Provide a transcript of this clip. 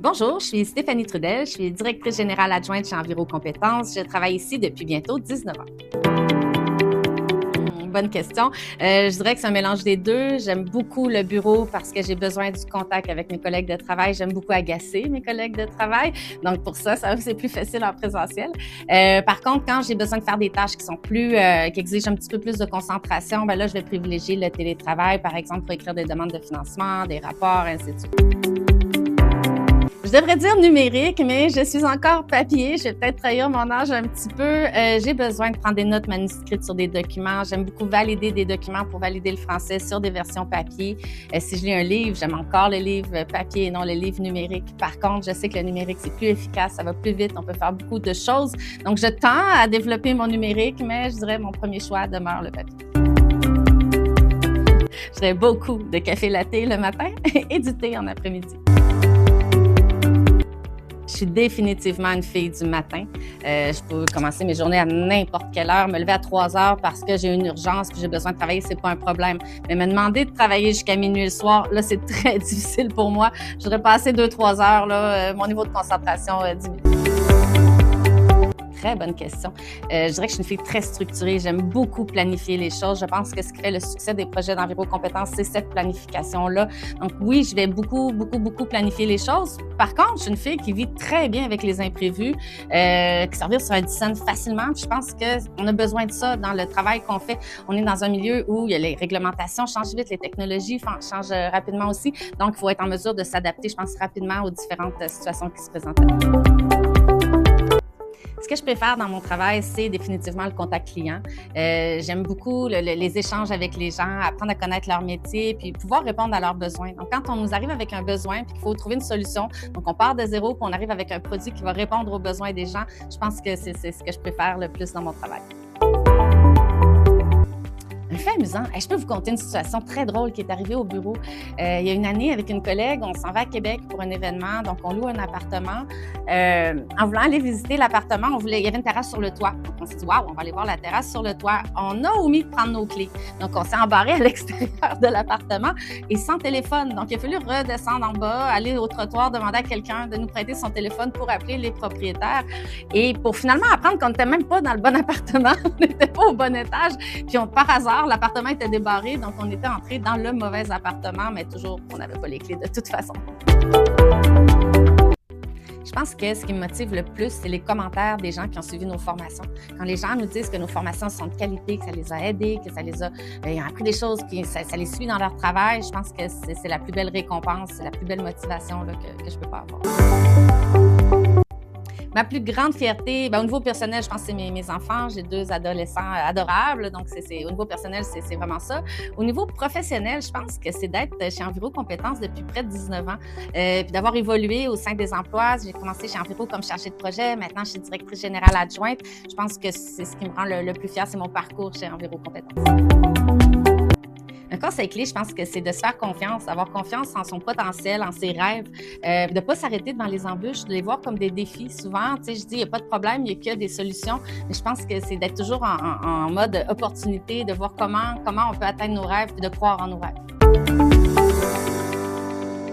Bonjour, je suis Stéphanie Trudel, je suis directrice générale adjointe chez Enviro Compétences. Je travaille ici depuis bientôt 19 ans. Bonne question. Je dirais que c'est un mélange des deux. J'aime beaucoup le bureau parce que j'ai besoin du contact avec mes collègues de travail. J'aime beaucoup agacer mes collègues de travail. Donc, pour ça c'est plus facile en présentiel. Par contre, quand j'ai besoin de faire des tâches qui sont plus, qui exigent un petit peu plus de concentration, ben là, je vais privilégier le télétravail, par exemple, pour écrire des demandes de financement, des rapports, ainsi de suite. Je devrais dire numérique, mais je suis encore papier. Je vais peut-être trahir mon âge un petit peu. J'ai besoin de prendre des notes manuscrites sur des documents. J'aime beaucoup valider des documents pour valider le français sur des versions papier. Si je lis un livre, j'aime encore le livre papier et non le livre numérique. Par contre, je sais que le numérique, c'est plus efficace, ça va plus vite, on peut faire beaucoup de choses. Donc, je tends à développer mon numérique, mais je dirais mon premier choix demeure le papier. Je dirais beaucoup de café latte le matin et du thé en après-midi. Je suis définitivement une fille du matin. Je peux commencer mes journées à n'importe quelle heure, me lever à 3 heures parce que j'ai une urgence puis j'ai besoin de travailler, c'est pas un problème. Mais me demander de travailler jusqu'à minuit le soir, là, c'est très difficile pour moi. Je voudrais passer 2-3 heures, là, mon niveau de concentration diminue. Très bonne question. Je dirais que je suis une fille très structurée. J'aime beaucoup planifier les choses. Je pense que ce qui fait le succès des projets d'Enviro Compétences, c'est cette planification-là. Donc oui, je vais beaucoup planifier les choses. Par contre, je suis une fille qui vit très bien avec les imprévus, qui servir sur un dissonne facilement. Je pense qu'on a besoin de ça dans le travail qu'on fait. On est dans un milieu où il y a les réglementations changent vite, les technologies changent rapidement aussi. Donc, il faut être en mesure de s'adapter, je pense, rapidement aux différentes situations qui se présentent. Ce que je préfère dans mon travail, c'est définitivement le contact client. J'aime beaucoup les échanges avec les gens, apprendre à connaître leur métier, puis pouvoir répondre à leurs besoins. Donc, quand on nous arrive avec un besoin, puis qu'il faut trouver une solution, donc on part de zéro, puis on arrive avec un produit qui va répondre aux besoins des gens, je pense que c'est ce que je préfère le plus dans mon travail. Un fait amusant. Je peux vous conter une situation très drôle qui est arrivée au bureau. Il y a une année, avec une collègue, on s'en va à Québec pour un événement. Donc, on loue un appartement. En voulant aller visiter l'appartement, il y avait une terrasse sur le toit. Donc, on s'est dit, waouh, on va aller voir la terrasse sur le toit. On a omis de prendre nos clés. Donc, on s'est embarré à l'extérieur de l'appartement et sans téléphone. Donc, il a fallu redescendre en bas, aller au trottoir, demander à quelqu'un de nous prêter son téléphone pour appeler les propriétaires. Et pour finalement apprendre qu'on n'était même pas dans le bon appartement, on n'était pas au bon étage. Puis, par hasard, l'appartement était débarré, donc on était entré dans le mauvais appartement, mais toujours, on n'avait pas les clés de toute façon. Je pense que ce qui me motive le plus, c'est les commentaires des gens qui ont suivi nos formations. Quand les gens nous disent que nos formations sont de qualité, que ça les a aidés, que ça les a, ils ont appris des choses, que ça les suit dans leur travail, je pense que c'est la plus belle récompense, c'est la plus belle motivation là, que je peux pas avoir. Ma plus grande fierté, au niveau personnel, je pense que c'est mes enfants. J'ai 2 adolescents adorables, donc au niveau personnel, c'est vraiment ça. Au niveau professionnel, je pense que c'est d'être chez Enviro Compétences depuis près de 19 ans, puis d'avoir évolué au sein des emplois. J'ai commencé chez Enviro comme chargée de projet, maintenant je suis directrice générale adjointe. Je pense que c'est ce qui me rend le plus fière, c'est mon parcours chez Enviro Compétences. Un conseil clé, je pense que c'est de se faire confiance, avoir confiance en son potentiel, en ses rêves, de ne pas s'arrêter devant les embûches, de les voir comme des défis. Souvent, je dis, il n'y a pas de problème, il n'y a que des solutions, mais je pense que c'est d'être toujours en mode opportunité, de voir comment on peut atteindre nos rêves et de croire en nos rêves.